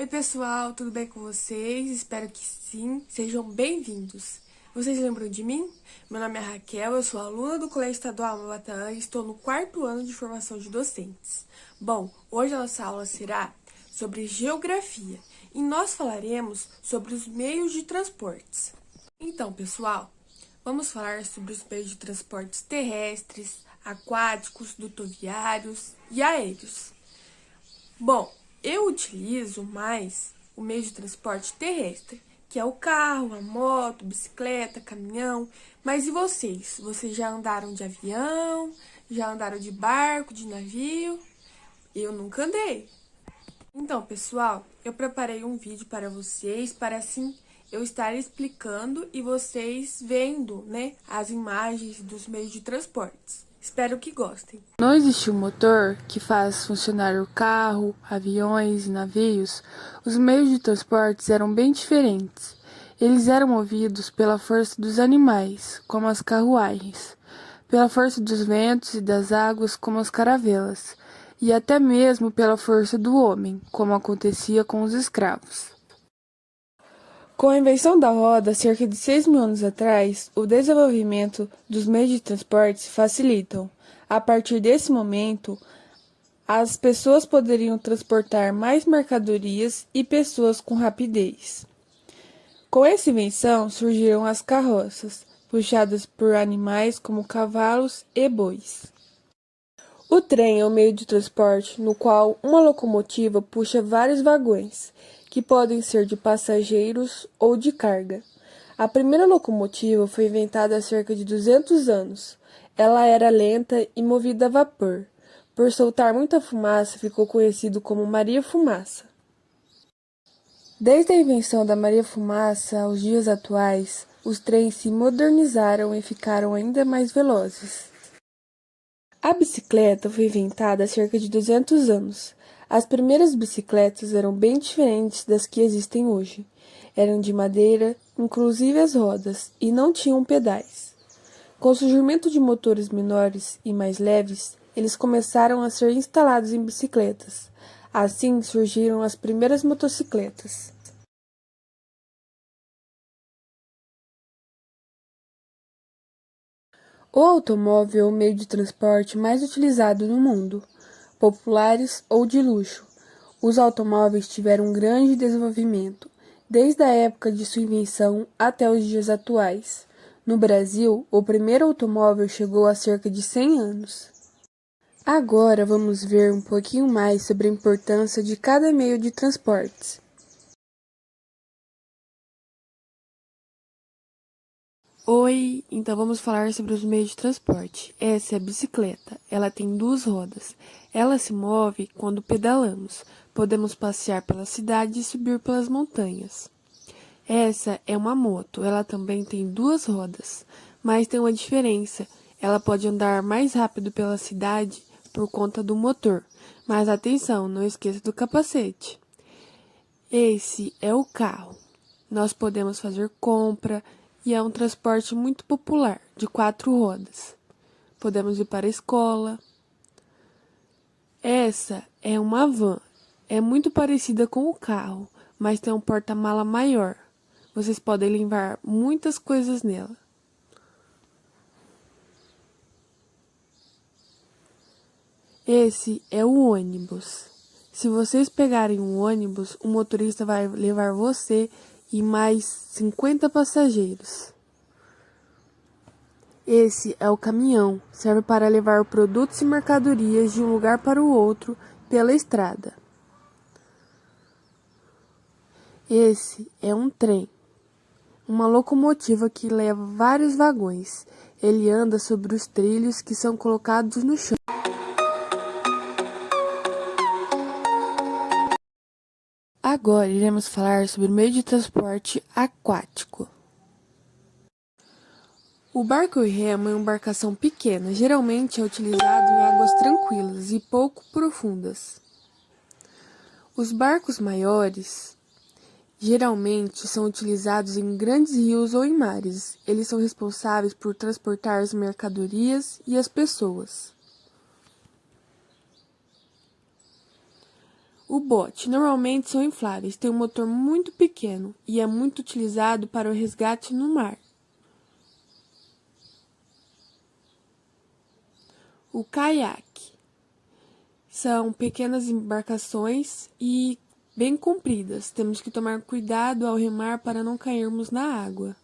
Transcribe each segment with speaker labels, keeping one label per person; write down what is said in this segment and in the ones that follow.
Speaker 1: Oi pessoal, tudo bem com vocês? Espero que sim, sejam bem-vindos. Vocês lembram de mim? Meu nome é Raquel, eu sou aluna do Colégio Estadual Amapatã e estou no 4º ano de formação de docentes. Bom, hoje a nossa aula será sobre geografia e nós falaremos sobre os meios de transportes. Então, pessoal, vamos falar sobre os meios de transportes terrestres, aquáticos, dutoviários e aéreos. Bom, eu utilizo mais o meio de transporte terrestre, que é o carro, a moto, bicicleta, caminhão. Mas e vocês? Vocês já andaram de avião? Já andaram de barco, de navio? Eu nunca andei. Então, pessoal, eu preparei um vídeo para vocês, para assim eu estar explicando e vocês vendo, né, as imagens dos meios de transportes. Espero que gostem.
Speaker 2: Não existe um motor que faz funcionar o carro, aviões e navios. Os meios de transportes eram bem diferentes. Eles eram movidos pela força dos animais, como as carruagens, pela força dos ventos e das águas, como as caravelas, e até mesmo pela força do homem, como acontecia com os escravos. Com a invenção da roda, cerca de 6.000 anos atrás, o desenvolvimento dos meios de transporte se facilitam. A partir desse momento, as pessoas poderiam transportar mais mercadorias e pessoas com rapidez. Com essa invenção, surgiram as carroças, puxadas por animais como cavalos e bois. O trem é um meio de transporte no qual uma locomotiva puxa vários vagões, que podem ser de passageiros ou de carga. A primeira locomotiva foi inventada há cerca de 200 anos. Ela era lenta e movida a vapor. Por soltar muita fumaça, ficou conhecido como Maria Fumaça. Desde a invenção da Maria Fumaça aos dias atuais, os trens se modernizaram e ficaram ainda mais velozes. A bicicleta foi inventada há cerca de 200 anos. As primeiras bicicletas eram bem diferentes das que existem hoje. Eram de madeira, inclusive as rodas, e não tinham pedais. Com o surgimento de motores menores e mais leves, eles começaram a ser instalados em bicicletas. Assim surgiram as primeiras motocicletas. O automóvel é o meio de transporte mais utilizado no mundo, populares ou de luxo. Os automóveis tiveram um grande desenvolvimento, desde a época de sua invenção até os dias atuais. No Brasil, o primeiro automóvel chegou há cerca de 100 anos. Agora vamos ver um pouquinho mais sobre a importância de cada meio de transporte.
Speaker 1: Oi, então vamos falar sobre os meios de transporte. Essa é a bicicleta. Ela tem 2 rodas. Ela se move quando pedalamos. Podemos passear pela cidade e subir pelas montanhas. Essa é uma moto. Ela também tem 2 rodas, mas tem uma diferença. Ela pode andar mais rápido pela cidade por conta do motor. Mas atenção, não esqueça do capacete. Esse é o carro. Nós podemos fazer compra e é um transporte muito popular, de 4 rodas. Podemos ir para a escola. Essa é uma van. É muito parecida com o carro, mas tem um porta-mala maior. Vocês podem levar muitas coisas nela. Esse é o ônibus. Se vocês pegarem um ônibus, o motorista vai levar você e mais 50 passageiros. Esse é o caminhão, serve para levar produtos e mercadorias de um lugar para o outro pela estrada. Esse é um trem, uma locomotiva que leva vários vagões. Ele anda sobre os trilhos que são colocados no chão. Agora iremos falar sobre o meio de transporte aquático. O barco e remo é uma embarcação pequena, geralmente é utilizado em águas tranquilas e pouco profundas. Os barcos maiores geralmente são utilizados em grandes rios ou em mares. Eles são responsáveis por transportar as mercadorias e as pessoas.
Speaker 2: O bote normalmente são infláveis, tem um motor muito pequeno e é muito utilizado para o resgate no mar. O caiaque são pequenas embarcações e bem compridas. Temos que tomar cuidado ao remar para não cairmos na água.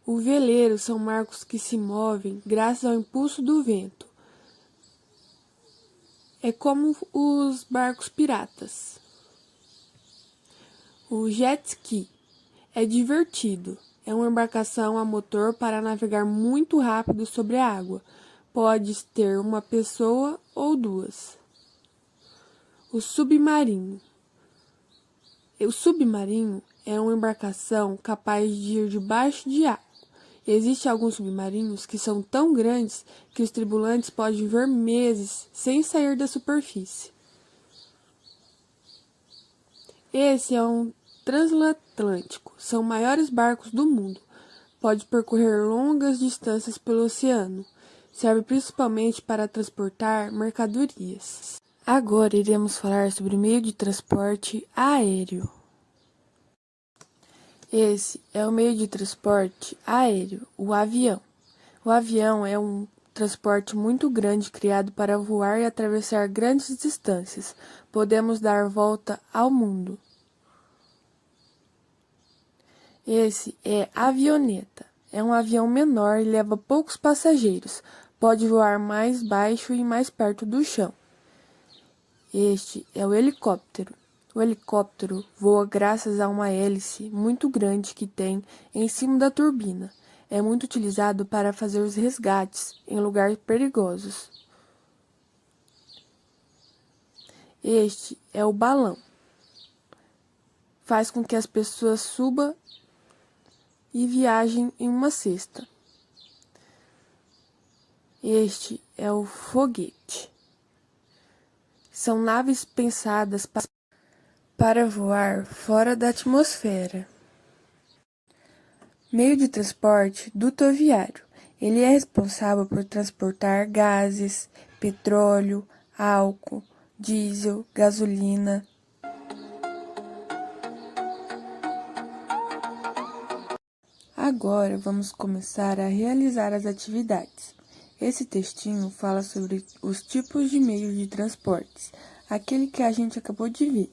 Speaker 2: O veleiro são barcos que se movem graças ao impulso do vento. É como os barcos piratas. O jet ski é divertido. É uma embarcação a motor para navegar muito rápido sobre a água. Pode ter uma pessoa ou duas. O submarino. O submarino é uma embarcação capaz de ir debaixo de água. Existem alguns submarinos que são tão grandes que os tripulantes podem viver meses sem sair da superfície. Esse é um transatlântico. São maiores barcos do mundo. Pode percorrer longas distâncias pelo oceano. Serve principalmente para transportar mercadorias. Agora iremos falar sobre o meio de transporte aéreo. Esse é o meio de transporte aéreo, o avião. O avião é um transporte muito grande criado para voar e atravessar grandes distâncias. Podemos dar volta ao mundo. Esse é a avioneta. É um avião menor e leva poucos passageiros. Pode voar mais baixo e mais perto do chão. Este é o helicóptero. O helicóptero voa graças a uma hélice muito grande que tem em cima da turbina. É muito utilizado para fazer os resgates em lugares perigosos. Este é o balão. Faz com que as pessoas subam e viajem em uma cesta. Este é o foguete. São naves pensadas para voar fora da atmosfera. Meio de transporte dutoviário. Ele é responsável por transportar gases, petróleo, álcool, diesel, gasolina. Agora vamos começar a realizar as atividades. Esse textinho fala sobre os tipos de meios de transportes, aquele que a gente acabou de ver.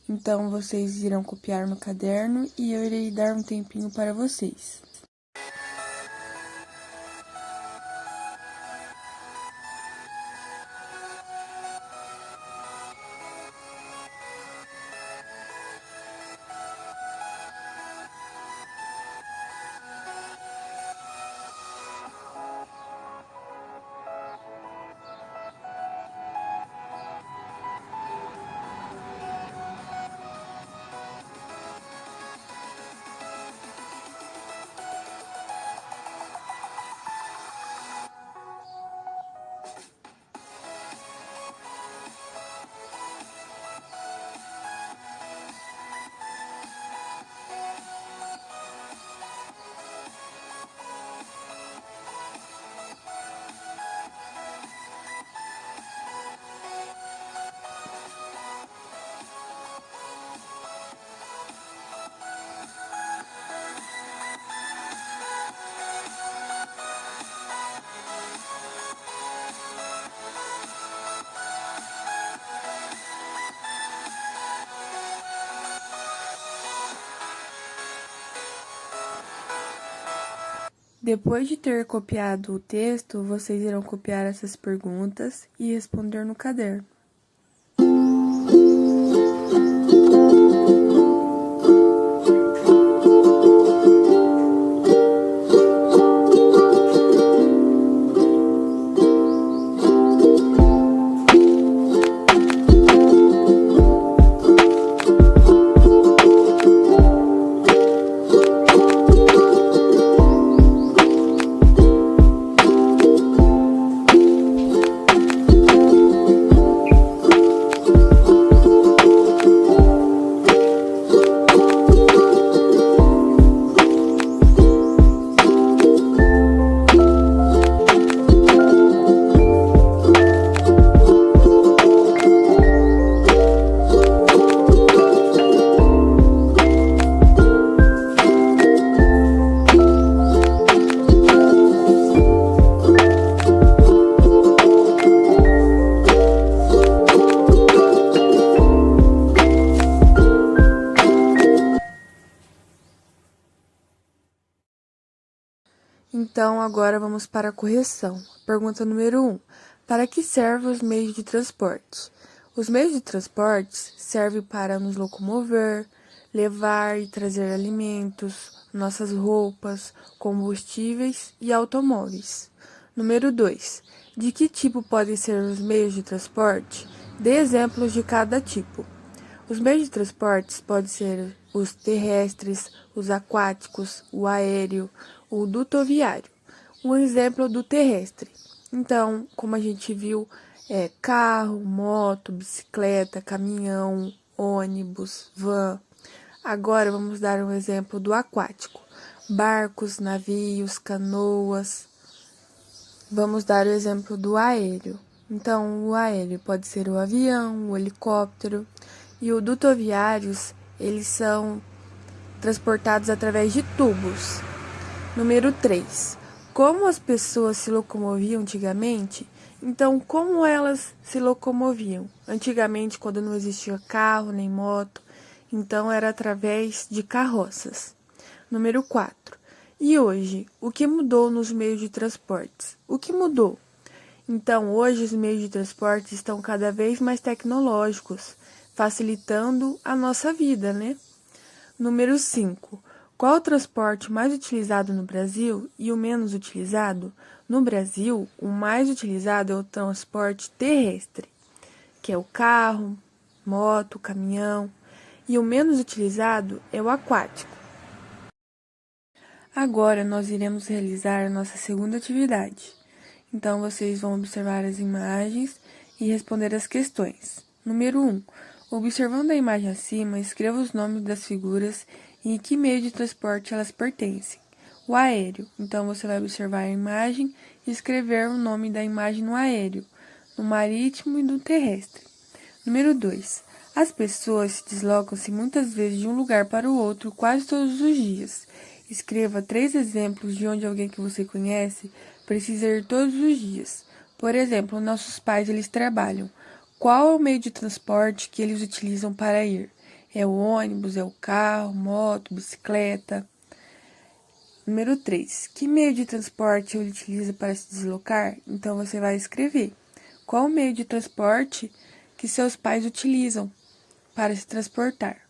Speaker 2: Então, vocês irão copiar no caderno e eu irei dar um tempinho para vocês. Depois de ter copiado o texto, vocês irão copiar essas perguntas e responder no caderno. Então, agora vamos para a correção. Pergunta número 1. Para que servem os meios de transporte? Os meios de transporte servem para nos locomover, levar e trazer alimentos, nossas roupas, combustíveis e automóveis. Número 2. De que tipo podem ser os meios de transporte? Dê exemplos de cada tipo. Os meios de transporte podem ser os terrestres, os aquáticos, o aéreo, o dutoviário. Um exemplo do terrestre. Então, como a gente viu, é carro, moto, bicicleta, caminhão, ônibus, van. Agora vamos dar um exemplo do aquático. Barcos, navios, canoas. Vamos dar o exemplo do aéreo. Então, o aéreo pode ser o avião, o helicóptero. E os dutoviários, eles são transportados através de tubos. Número 3. Como as pessoas se locomoviam antigamente? Então, como elas se locomoviam? Antigamente, quando não existia carro nem moto, então era através de carroças. Número 4. E hoje, o que mudou nos meios de transportes? O que mudou? Então, hoje os meios de transporte estão cada vez mais tecnológicos, facilitando a nossa vida, né? Número 5. Qual o transporte mais utilizado no Brasil e o menos utilizado? No Brasil, o mais utilizado é o transporte terrestre, que é o carro, moto, caminhão, e o menos utilizado é o aquático. Agora, nós iremos realizar a nossa segunda atividade. Então, vocês vão observar as imagens e responder as questões. Número 1. Observando a imagem acima, escreva os nomes das figuras e em que meio de transporte elas pertencem. O aéreo. Então, você vai observar a imagem e escrever o nome da imagem no aéreo, no marítimo e no terrestre. Número 2. As pessoas se deslocam-se muitas vezes de um lugar para o outro quase todos os dias. Escreva 3 exemplos de onde alguém que você conhece precisa ir todos os dias. Por exemplo, nossos pais, eles trabalham. Qual é o meio de transporte que eles utilizam para ir? É o ônibus, é o carro, moto, bicicleta. Número 3. Que meio de transporte ele utiliza para se deslocar? Então, você vai escrever. Qual o meio de transporte que seus pais utilizam para se transportar?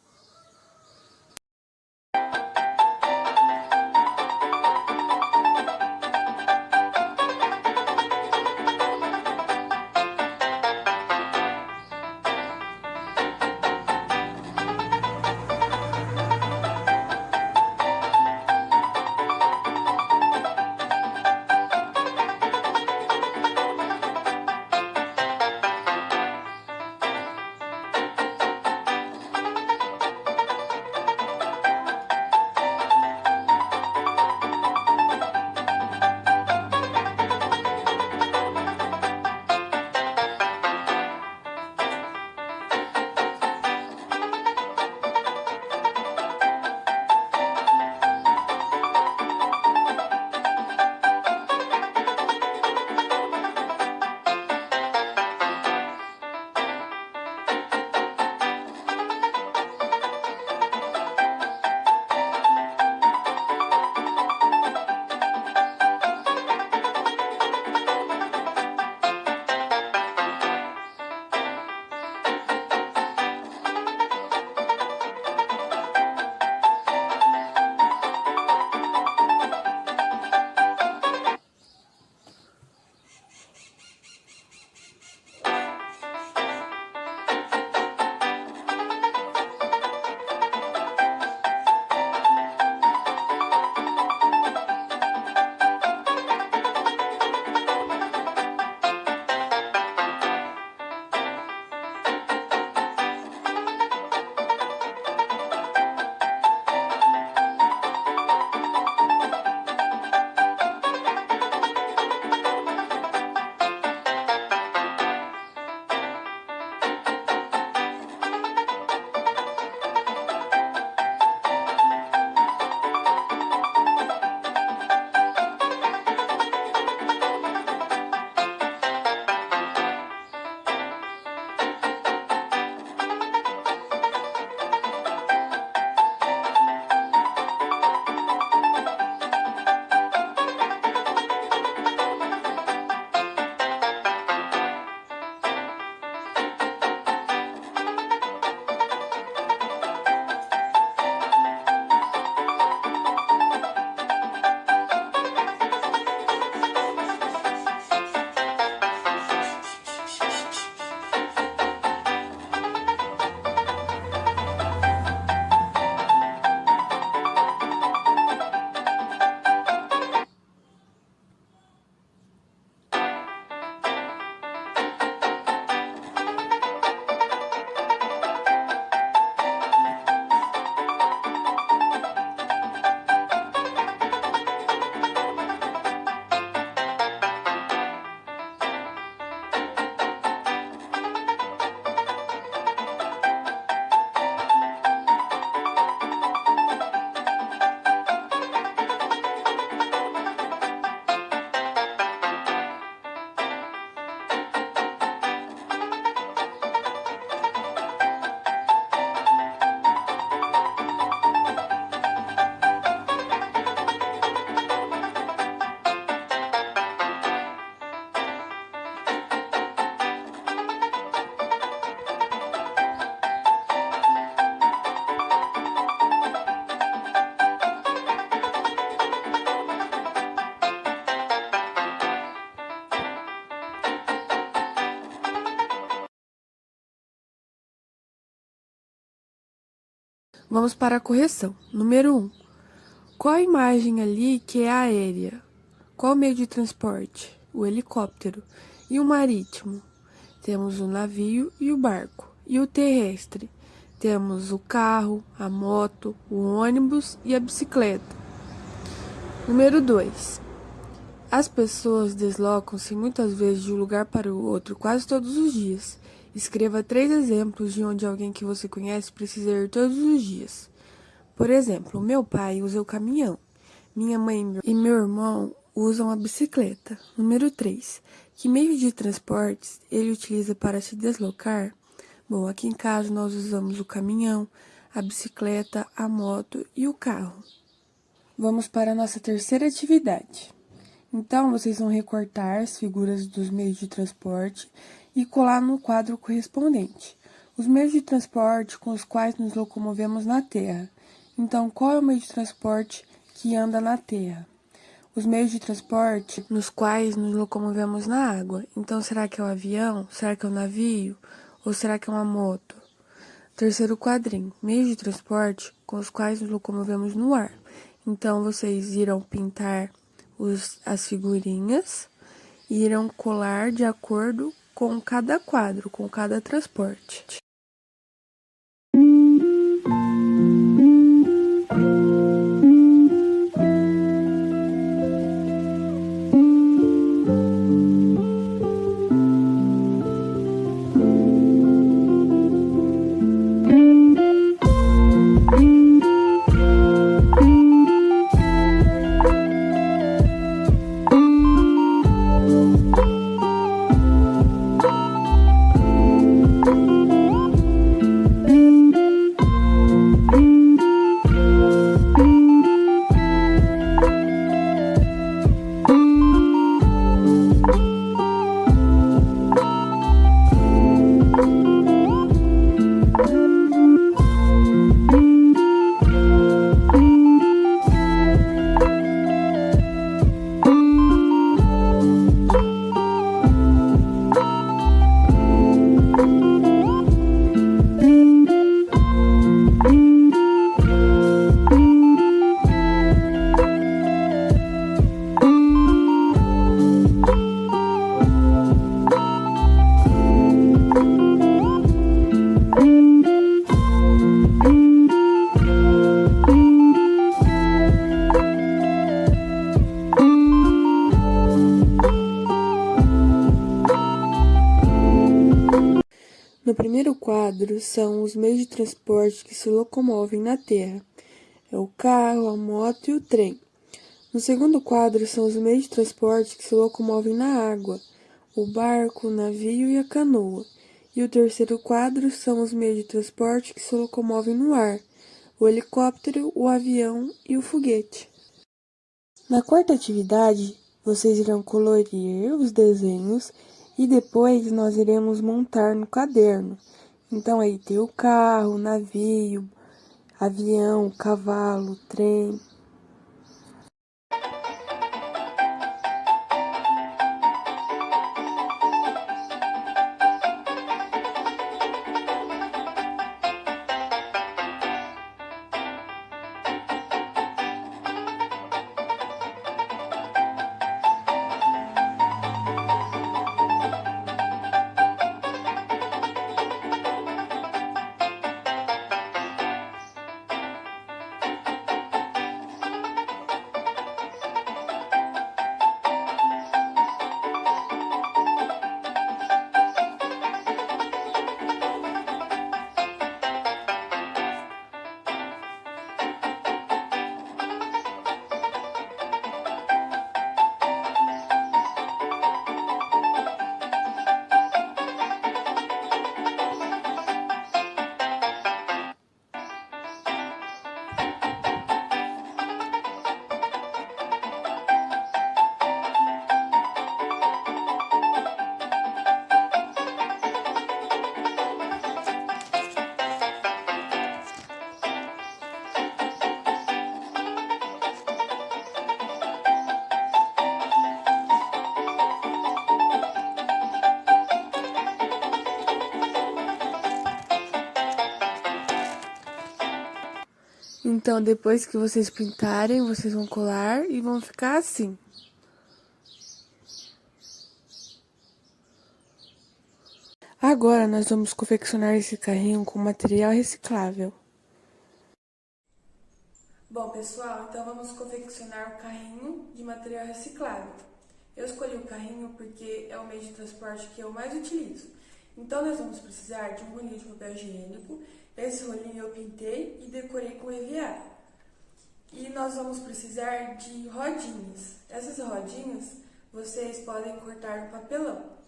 Speaker 1: Vamos para a correção. Número 1. Qual a imagem ali que é aérea? Qual o meio de transporte? O helicóptero. E o marítimo? Temos o navio e o barco. E o terrestre? Temos o carro, a moto, o ônibus e a bicicleta. Número 2. As pessoas deslocam-se muitas vezes de um lugar para o outro quase todos os dias. Escreva 3 exemplos de onde alguém que você conhece precisa ir todos os dias. Por exemplo, meu pai usa o caminhão. Minha mãe e meu irmão usam a bicicleta. Número 3. Que meio de transportes ele utiliza para se deslocar? Bom, aqui em casa nós usamos o caminhão, a bicicleta, a moto e o carro. Vamos para a nossa terceira atividade. Então, vocês vão recortar as figuras dos meios de transporte e colar no quadro correspondente. Os meios de transporte com os quais nos locomovemos na Terra. Então, qual é o meio de transporte que anda na Terra? Os meios de transporte nos quais nos locomovemos na água. Então, será que é o avião? Será que é o navio? Ou será que é uma moto? Terceiro quadrinho, meios de transporte com os quais nos locomovemos no ar. Então, vocês irão pintar as figurinhas e irão colar de acordo com cada quadro, com cada transporte. No primeiro quadro são os meios de transporte que se locomovem na Terra. É o carro, a moto e o trem. No segundo quadro são os meios de transporte que se locomovem na água. O barco, o navio e a canoa. E o terceiro quadro são os meios de transporte que se locomovem no ar. O helicóptero, o avião e o foguete. Na quarta atividade, vocês irão colorir os desenhos e depois nós iremos montar no caderno. Então aí tem o carro, o navio, avião, cavalo, trem.
Speaker 2: Então, depois que vocês pintarem, vocês vão colar e vão ficar assim. Agora, nós vamos confeccionar esse carrinho com material reciclável.
Speaker 1: Bom, pessoal, então vamos confeccionar o carrinho de material reciclável. Eu escolhi o carrinho porque é o meio de transporte que eu mais utilizo. Então, nós vamos precisar de um rolinho de papel higiênico. Esse rolinho eu pintei e decorei com EVA. E nós vamos precisar de rodinhas. Essas rodinhas vocês podem cortar no papelão.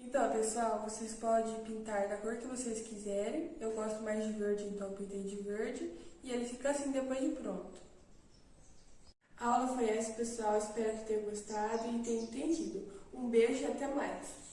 Speaker 1: Então, pessoal, vocês podem pintar da cor que vocês quiserem. Eu gosto mais de verde, então eu pintei de verde. E ele fica assim depois de pronto. A aula foi essa, pessoal. Espero que tenham gostado e tenham entendido. Um beijo e até mais!